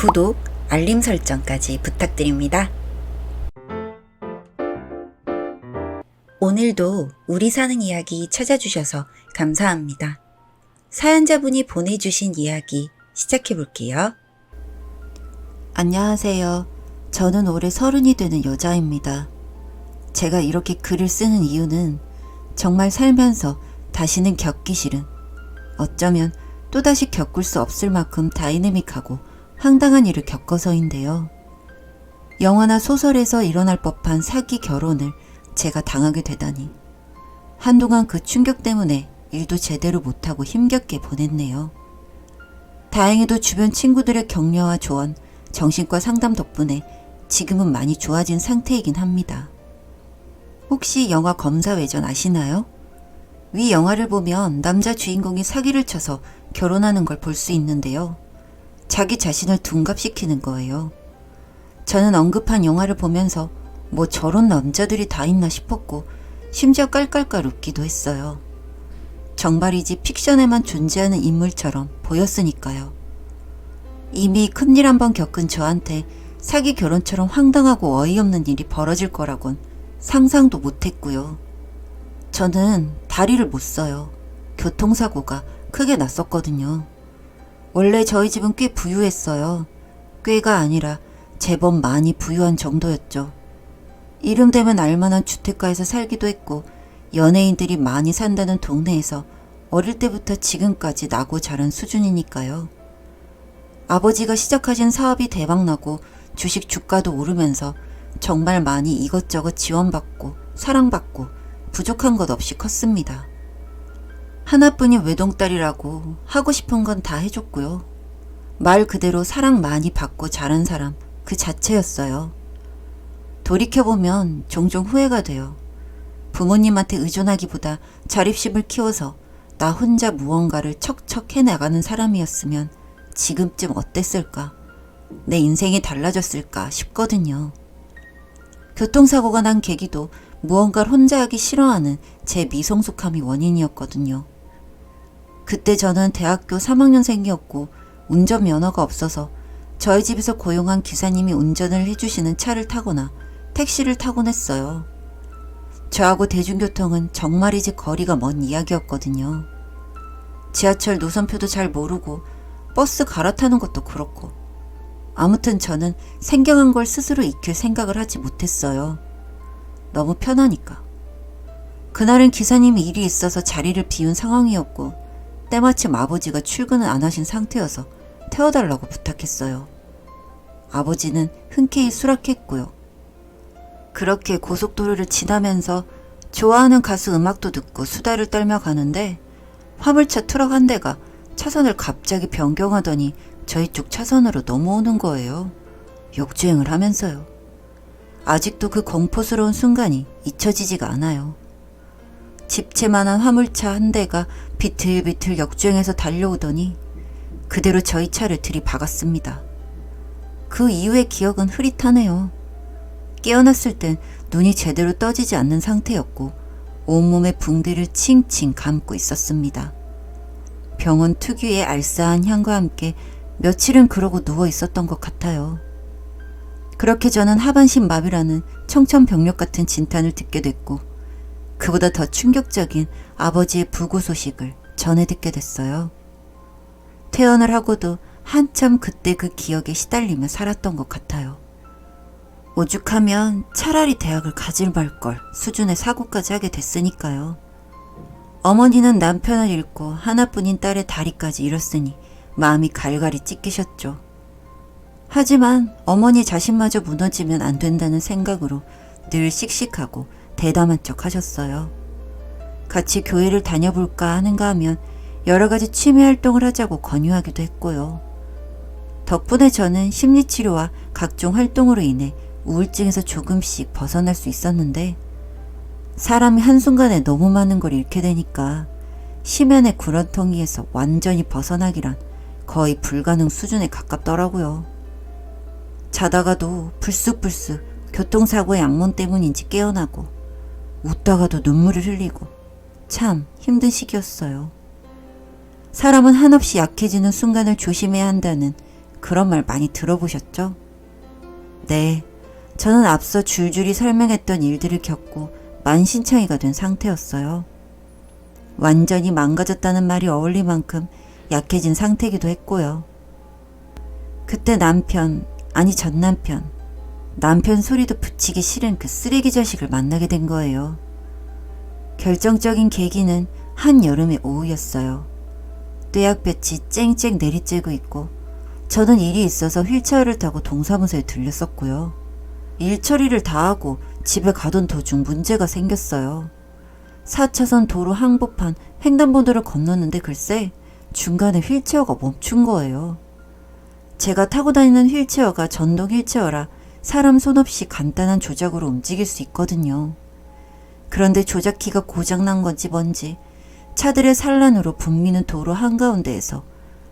구독, 알림 설정까지 부탁드립니다. 오늘도 우리 사는 이야기 찾아주셔서 감사합니다. 사연자분이 보내주신 이야기 시작해볼게요. 안녕하세요. 저는 올해 30이 되는 여자입니다. 제가 이렇게 글을 쓰는 이유는 정말 살면서 다시는 겪기 싫은, 어쩌면 또다시 겪을 수 없을 만큼 다이내믹하고 황당한 일을 겪어서인데요. 영화나 소설에서 일어날 법한 사기 결혼을 제가 당하게 되다니, 한동안 그 충격 때문에 일도 제대로 못하고 힘겹게 보냈네요. 다행히도 주변 친구들의 격려와 조언, 정신과 상담 덕분에 지금은 많이 좋아진 상태이긴 합니다. 혹시 영화 검사외전 아시나요? 위 영화를 보면 남자 주인공이 사기를 쳐서 결혼하는 걸 볼 수 있는데요. 자기 자신을 둔갑시키는 거예요. 저는 언급한 영화를 보면서 뭐 저런 남자들이 다 있나 싶었고, 심지어 깔깔깔 웃기도 했어요. 정말이지 픽션에만 존재하는 인물처럼 보였으니까요. 이미 큰일 한번 겪은 저한테 사기 결혼처럼 황당하고 어이없는 일이 벌어질 거라곤 상상도 못했고요. 저는 다리를 못 써요. 교통사고가 크게 났었거든요. 원래 저희 집은 꽤 부유했어요. 꽤가 아니라 제법 많이 부유한 정도였죠. 이름 되면 알만한 주택가에서 살기도 했고, 연예인들이 많이 산다는 동네에서 어릴 때부터 지금까지 나고 자란 수준이니까요. 아버지가 시작하신 사업이 대박나고 주식 주가도 오르면서 정말 많이 이것저것 지원받고 사랑받고 부족한 것 없이 컸습니다. 하나뿐인 외동딸이라고 하고 싶은 건 다 해줬고요. 말 그대로 사랑 많이 받고 자란 사람 그 자체였어요. 돌이켜보면 종종 후회가 돼요. 부모님한테 의존하기보다 자립심을 키워서 나 혼자 무언가를 척척 해나가는 사람이었으면 지금쯤 어땠을까? 내 인생이 달라졌을까 싶거든요. 교통사고가 난 계기도 무언가를 혼자 하기 싫어하는 제 미성숙함이 원인이었거든요. 그때 저는 대학교 3학년생이었고 운전면허가 없어서 저희 집에서 고용한 기사님이 운전을 해주시는 차를 타거나 택시를 타곤 했어요. 저하고 대중교통은 정말이지 거리가 먼 이야기였거든요. 지하철 노선표도 잘 모르고 버스 갈아타는 것도 그렇고, 아무튼 저는 생경한 걸 스스로 익힐 생각을 하지 못했어요. 너무 편하니까. 그날은 기사님이 일이 있어서 자리를 비운 상황이었고, 때마침 아버지가 출근을 안 하신 상태여서 태워달라고 부탁했어요. 아버지는 흔쾌히 수락했고요. 그렇게 고속도로를 지나면서 좋아하는 가수 음악도 듣고 수다를 떨며 가는데, 화물차 트럭 한 대가 차선을 갑자기 변경하더니 저희 쪽 차선으로 넘어오는 거예요. 역주행을 하면서요. 아직도 그 공포스러운 순간이 잊혀지지가 않아요. 집채만한 화물차 한 대가 비틀비틀 역주행해서 달려오더니 그대로 저희 차를 들이박았습니다. 그 이후의 기억은 흐릿하네요. 깨어났을 땐 눈이 제대로 떠지지 않는 상태였고 온몸에 붕대를 칭칭 감고 있었습니다. 병원 특유의 알싸한 향과 함께 며칠은 그러고 누워 있었던 것 같아요. 그렇게 저는 하반신 마비라는 청천벽력 같은 진탄을 듣게 됐고, 그보다 더 충격적인 아버지의 부고 소식을 전해 듣게 됐어요. 퇴원을 하고도 한참 그때 그 기억에 시달리며 살았던 것 같아요. 오죽하면 차라리 대학을 가질 말걸 수준의 사고까지 하게 됐으니까요. 어머니는 남편을 잃고 하나뿐인 딸의 다리까지 잃었으니 마음이 갈갈이 찢기셨죠. 하지만 어머니 자신마저 무너지면 안 된다는 생각으로 늘 씩씩하고 대담한 척 하셨어요. 같이 교회를 다녀볼까 하는가 하면 여러 가지 취미 활동을 하자고 권유하기도 했고요. 덕분에 저는 심리치료와 각종 활동으로 인해 우울증에서 조금씩 벗어날 수 있었는데, 사람이 한순간에 너무 많은 걸 잃게 되니까 심연의 구렁텅이에서 완전히 벗어나기란 거의 불가능 수준에 가깝더라고요. 자다가도 불쑥불쑥 교통사고의 악몽 때문인지 깨어나고, 웃다가도 눈물을 흘리고, 참 힘든 시기였어요. 사람은 한없이 약해지는 순간을 조심해야 한다는 그런 말 많이 들어보셨죠? 네, 저는 앞서 줄줄이 설명했던 일들을 겪고 만신창이가 된 상태였어요. 완전히 망가졌다는 말이 어울릴 만큼 약해진 상태이기도 했고요. 그때 남편 소리도 붙이기 싫은 그 쓰레기 자식을 만나게 된 거예요. 결정적인 계기는 한여름의 오후였어요. 뙤약볕이 쨍쨍 내리쬐고 있고 저는 일이 있어서 휠체어를 타고 동사무소에 들렸었고요. 일 처리를 다 하고 집에 가던 도중 문제가 생겼어요. 4차선 도로 항복판 횡단보도를 건넜는데 글쎄 중간에 휠체어가 멈춘 거예요. 제가 타고 다니는 휠체어가 전동 휠체어라 사람 손 없이 간단한 조작으로 움직일 수 있거든요. 그런데 조작키가 고장난 건지 뭔지 차들의 산란으로 붐비는 도로 한가운데에서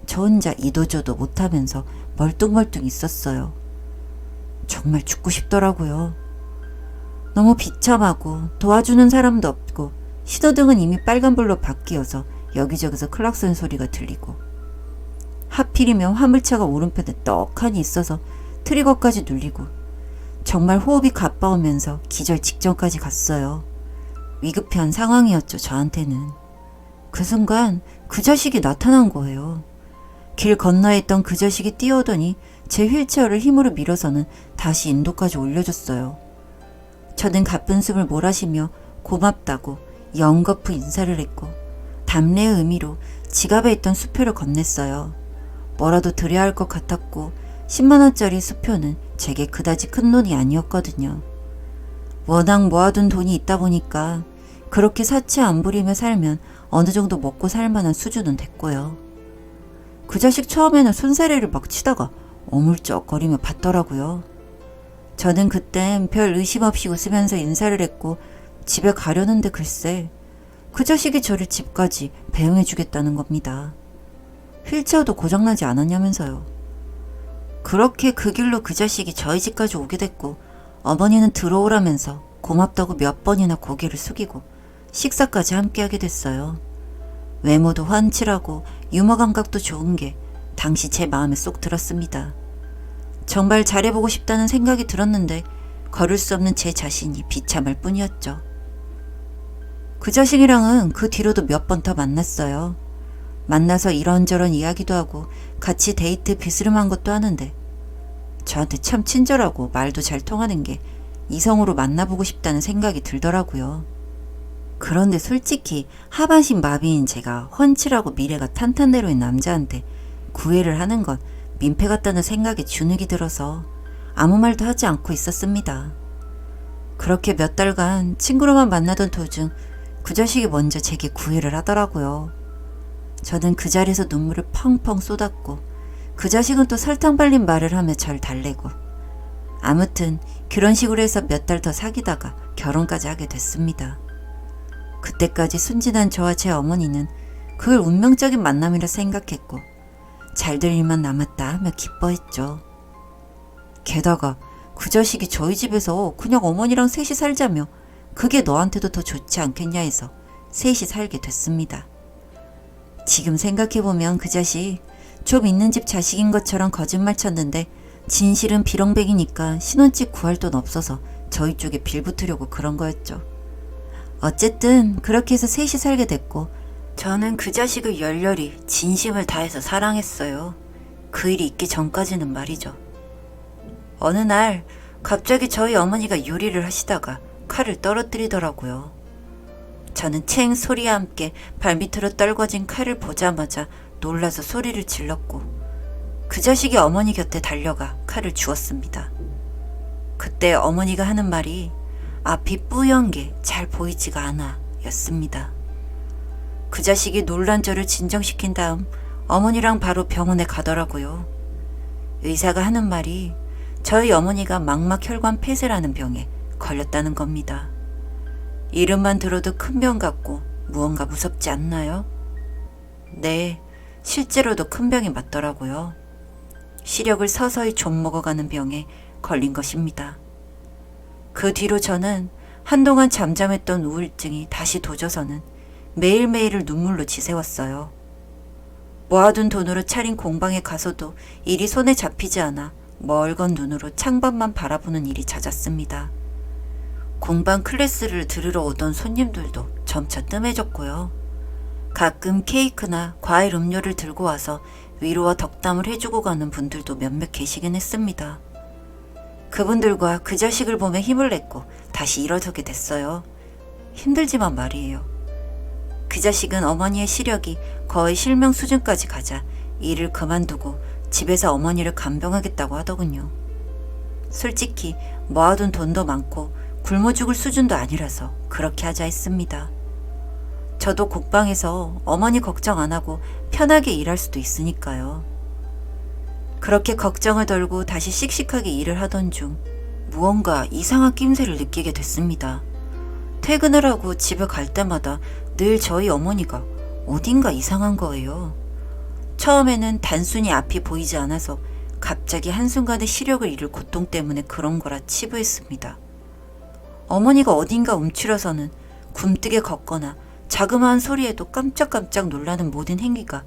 저 혼자 이도저도 못하면서 멀뚱멀뚱 있었어요. 정말 죽고 싶더라고요. 너무 비참하고 도와주는 사람도 없고 신호등은 이미 빨간불로 바뀌어서 여기저기서 클락son 소리가 들리고 하필이면 화물차가 오른편에 떡하니 있어서 트리거까지 눌리고 정말 호흡이 가빠오면서 기절 직전까지 갔어요. 위급한 상황이었죠, 저한테는. 그 순간 그 자식이 나타난 거예요. 길 건너에 있던 그 자식이 뛰어오더니 제 휠체어를 힘으로 밀어서는 다시 인도까지 올려줬어요. 저는 가쁜 숨을 몰아쉬며 고맙다고 연거푸 인사를 했고 답례의 의미로 지갑에 있던 수표를 건넸어요. 뭐라도 드려야 할 것 같았고 10만원짜리 수표는 제게 그다지 큰 돈이 아니었거든요. 워낙 모아둔 돈이 있다 보니까 그렇게 사치 안 부리며 살면 어느 정도 먹고 살 만한 수준은 됐고요. 그 자식 처음에는 손사래를 막 치다가 어물쩍거리며 봤더라고요. 저는 그땐 별 의심 없이 웃으면서 인사를 했고 집에 가려는데 글쎄 그 자식이 저를 집까지 배웅해 주겠다는 겁니다. 휠체어도 고장나지 않았냐면서요. 그렇게 그 길로 그 자식이 저희 집까지 오게 됐고 어머니는 들어오라면서 고맙다고 몇 번이나 고개를 숙이고 식사까지 함께하게 됐어요. 외모도 환칠하고 유머 감각도 좋은 게 당시 제 마음에 쏙 들었습니다. 정말 잘해보고 싶다는 생각이 들었는데 걸을 수 없는 제 자신이 비참할 뿐이었죠. 그 자식이랑은 그 뒤로도 몇 번 더 만났어요. 만나서 이런저런 이야기도 하고 같이 데이트 비스름한 것도 하는데 저한테 참 친절하고 말도 잘 통하는 게 이성으로 만나보고 싶다는 생각이 들더라고요. 그런데 솔직히 하반신 마비인 제가 훤칠하고 미래가 탄탄대로인 남자한테 구애를 하는 건 민폐 같다는 생각에 주눅이 들어서 아무 말도 하지 않고 있었습니다. 그렇게 몇 달간 친구로만 만나던 도중 그 자식이 먼저 제게 구애를 하더라고요. 저는 그 자리에서 눈물을 펑펑 쏟았고 그 자식은 또 설탕 발린 말을 하며 절 달래고 아무튼 그런 식으로 해서 몇 달 더 사귀다가 결혼까지 하게 됐습니다. 그때까지 순진한 저와 제 어머니는 그걸 운명적인 만남이라 생각했고 잘될 일만 남았다 하며 기뻐했죠. 게다가 그 자식이 저희 집에서 그냥 어머니랑 셋이 살자며 그게 너한테도 더 좋지 않겠냐 해서 셋이 살게 됐습니다. 지금 생각해보면 그 자식 좀 있는 집 자식인 것처럼 거짓말 쳤는데 진실은 비렁백이니까 신혼집 구할 돈 없어서 저희 쪽에 빌붙으려고 그런 거였죠. 어쨌든 그렇게 해서 셋이 살게 됐고 저는 그 자식을 열렬히 진심을 다해서 사랑했어요. 그 일이 있기 전까지는 말이죠. 어느 날 갑자기 저희 어머니가 요리를 하시다가 칼을 떨어뜨리더라고요. 저는 챙 소리와 함께 발밑으로 떨궈진 칼을 보자마자 놀라서 소리를 질렀고 그 자식이 어머니 곁에 달려가 칼을 주었습니다. 그때 어머니가 하는 말이 앞이 뿌연 게 잘 보이지가 않아 였습니다. 그 자식이 놀란 저를 진정시킨 다음 어머니랑 바로 병원에 가더라고요. 의사가 하는 말이 저희 어머니가 망막혈관 폐쇄라는 병에 걸렸다는 겁니다. 이름만 들어도 큰 병 같고 무언가 무섭지 않나요? 네, 실제로도 큰 병이 맞더라고요. 시력을 서서히 좀 먹어가는 병에 걸린 것입니다. 그 뒤로 저는 한동안 잠잠했던 우울증이 다시 도져서는 매일매일을 눈물로 지새웠어요. 모아둔 돈으로 차린 공방에 가서도 일이 손에 잡히지 않아 멀건 눈으로 창밖만 바라보는 일이 잦았습니다. 공방 클래스를 들으러 오던 손님들도 점차 뜸해졌고요. 가끔 케이크나 과일 음료를 들고 와서 위로와 덕담을 해주고 가는 분들도 몇몇 계시긴 했습니다. 그분들과 그 자식을 보며 힘을 냈고 다시 일어서게 됐어요. 힘들지만 말이에요. 그 자식은 어머니의 시력이 거의 실명 수준까지 가자 일을 그만두고 집에서 어머니를 간병하겠다고 하더군요. 솔직히 모아둔 돈도 많고 굶어 죽을 수준도 아니라서 그렇게 하자 했습니다. 저도 곡방에서 어머니 걱정 안 하고 편하게 일할 수도 있으니까요. 그렇게 걱정을 덜고 다시 씩씩하게 일을 하던 중 무언가 이상한 낌새를 느끼게 됐습니다. 퇴근을 하고 집에 갈 때마다 늘 저희 어머니가 어딘가 이상한 거예요. 처음에는 단순히 앞이 보이지 않아서 갑자기 한순간에 시력을 잃을 고통 때문에 그런 거라 치부했습니다. 어머니가 어딘가 움츠려서는 굼뜨게 걷거나 자그마한 소리에도 깜짝깜짝 놀라는 모든 행위가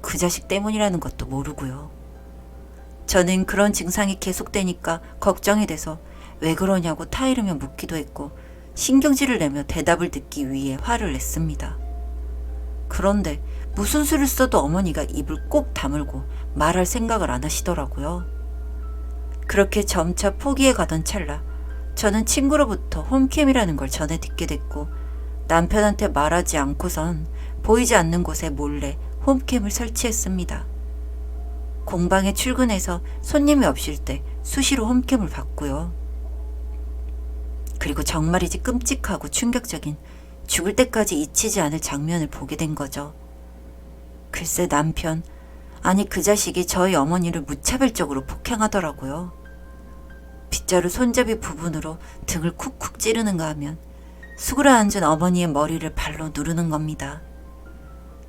그 자식 때문이라는 것도 모르고요. 저는 그런 증상이 계속되니까 걱정이 돼서 왜 그러냐고 타이르며 묻기도 했고 신경질을 내며 대답을 듣기 위해 화를 냈습니다. 그런데 무슨 수를 써도 어머니가 입을 꼭 다물고 말할 생각을 안 하시더라고요. 그렇게 점차 포기해 가던 찰나 저는 친구로부터 홈캠이라는 걸 전해 듣게 됐고 남편한테 말하지 않고선 보이지 않는 곳에 몰래 홈캠을 설치했습니다. 공방에 출근해서 손님이 없을 때 수시로 홈캠을 봤고요. 그리고 정말이지 끔찍하고 충격적인 죽을 때까지 잊히지 않을 장면을 보게 된 거죠. 글쎄 남편, 아니 그 자식이 저희 어머니를 무차별적으로 폭행하더라고요. 빗자루 손잡이 부분으로 등을 쿡쿡 찌르는가 하면 수그러 앉은 어머니의 머리를 발로 누르는 겁니다.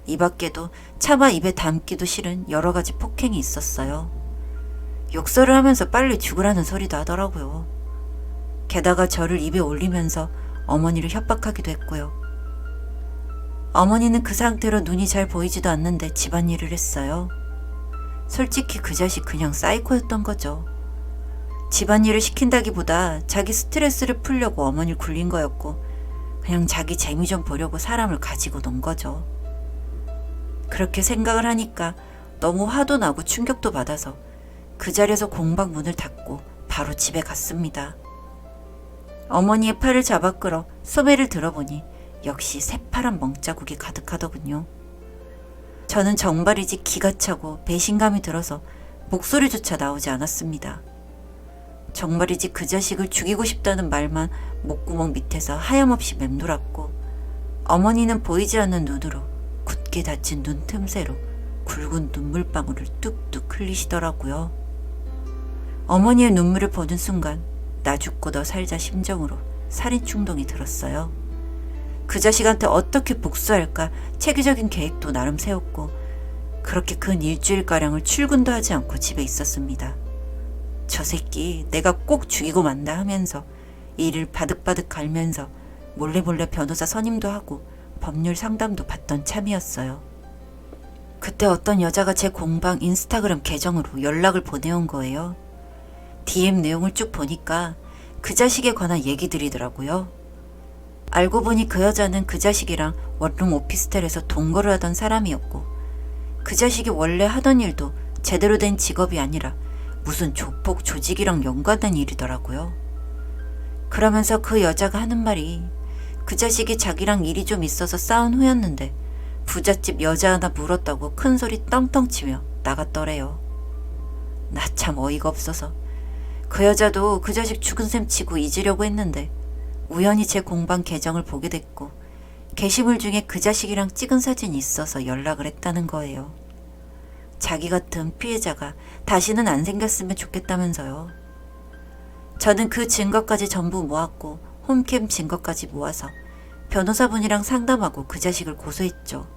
이 밖에도 차마 입에 담기도 싫은 여러 가지 폭행이 있었어요. 욕설을 하면서 빨리 죽으라는 소리도 하더라고요. 게다가 저를 입에 올리면서 어머니를 협박하기도 했고요. 어머니는 그 상태로 눈이 잘 보이지도 않는데 집안일을 했어요. 솔직히 그 자식 그냥 사이코였던 거죠. 집안일을 시킨다기보다 자기 스트레스를 풀려고 어머니를 굴린 거였고 그냥 자기 재미 좀 보려고 사람을 가지고 논 거죠. 그렇게 생각을 하니까 너무 화도 나고 충격도 받아서 그 자리에서 공방 문을 닫고 바로 집에 갔습니다. 어머니의 팔을 잡아 끌어 소매를 들어보니 역시 새파란 멍자국이 가득하더군요. 저는 정말이지 기가 차고 배신감이 들어서 목소리조차 나오지 않았습니다. 정말이지 그 자식을 죽이고 싶다는 말만 목구멍 밑에서 하염없이 맴돌았고 어머니는 보이지 않는 눈으로 굳게 닫힌 눈 틈새로 굵은 눈물방울을 뚝뚝 흘리시더라고요. 어머니의 눈물을 보는 순간 나 죽고 너 살자 심정으로 살인 충동이 들었어요. 그 자식한테 어떻게 복수할까 체계적인 계획도 나름 세웠고 그렇게 근 일주일가량을 출근도 하지 않고 집에 있었습니다. 저 새끼 내가 꼭 죽이고 만다 하면서 일을 바득바득 갈면서 몰래 변호사 선임도 하고 법률 상담도 받던 참이었어요. 그때 어떤 여자가 제 공방 인스타그램 계정으로 연락을 보내온 거예요. DM 내용을 쭉 보니까 그 자식에 관한 얘기들이더라고요. 알고 보니 그 여자는 그 자식이랑 원룸 오피스텔에서 동거를 하던 사람이었고 그 자식이 원래 하던 일도 제대로 된 직업이 아니라 무슨 조폭 조직이랑 연관된 일이더라고요. 그러면서 그 여자가 하는 말이 그 자식이 자기랑 일이 좀 있어서 싸운 후였는데 부잣집 여자 하나 물었다고 큰소리 떵떵 치며 나갔더래요. 나 참 어이가 없어서 그 여자도 그 자식 죽은 셈 치고 잊으려고 했는데 우연히 제 공방 계정을 보게 됐고 게시물 중에 그 자식이랑 찍은 사진이 있어서 연락을 했다는 거예요. 자기 같은 피해자가 다시는 안 생겼으면 좋겠다면서요. 저는 그 증거까지 전부 모았고 홈캠 증거까지 모아서 변호사분이랑 상담하고 그 자식을 고소했죠.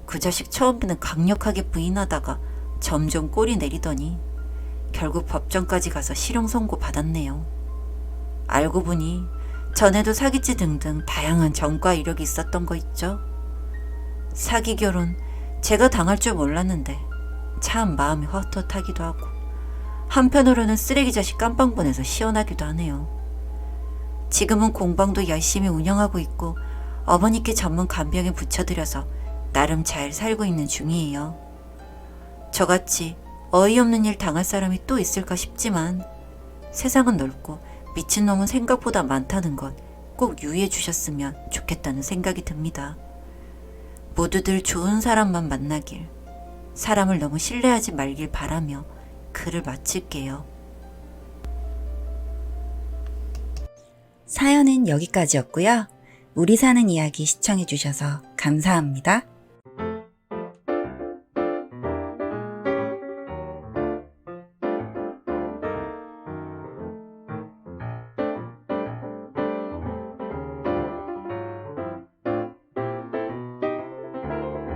그 자식 처음에는 강력하게 부인하다가 점점 꼴이 내리더니 결국 법정까지 가서 실형 선고 받았네요. 알고 보니 전에도 사기죄 등등 다양한 전과 이력이 있었던 거 있죠. 사기 결혼, 제가 당할 줄 몰랐는데 참 마음이 헛헛하기도 하고 한편으로는 쓰레기 자식 깜빵 보내서 시원하기도 하네요. 지금은 공방도 열심히 운영하고 있고 어머니께 전문 간병에 붙여드려서 나름 잘 살고 있는 중이에요. 저같이 어이없는 일 당할 사람이 또 있을까 싶지만 세상은 넓고 미친놈은 생각보다 많다는 것 꼭 유의해 주셨으면 좋겠다는 생각이 듭니다. 모두들 좋은 사람만 만나길, 사람을 너무 신뢰하지 말길 바라며 글을 마칠게요. 사연은 여기까지였고요. 우리 사는 이야기 시청해주셔서 감사합니다.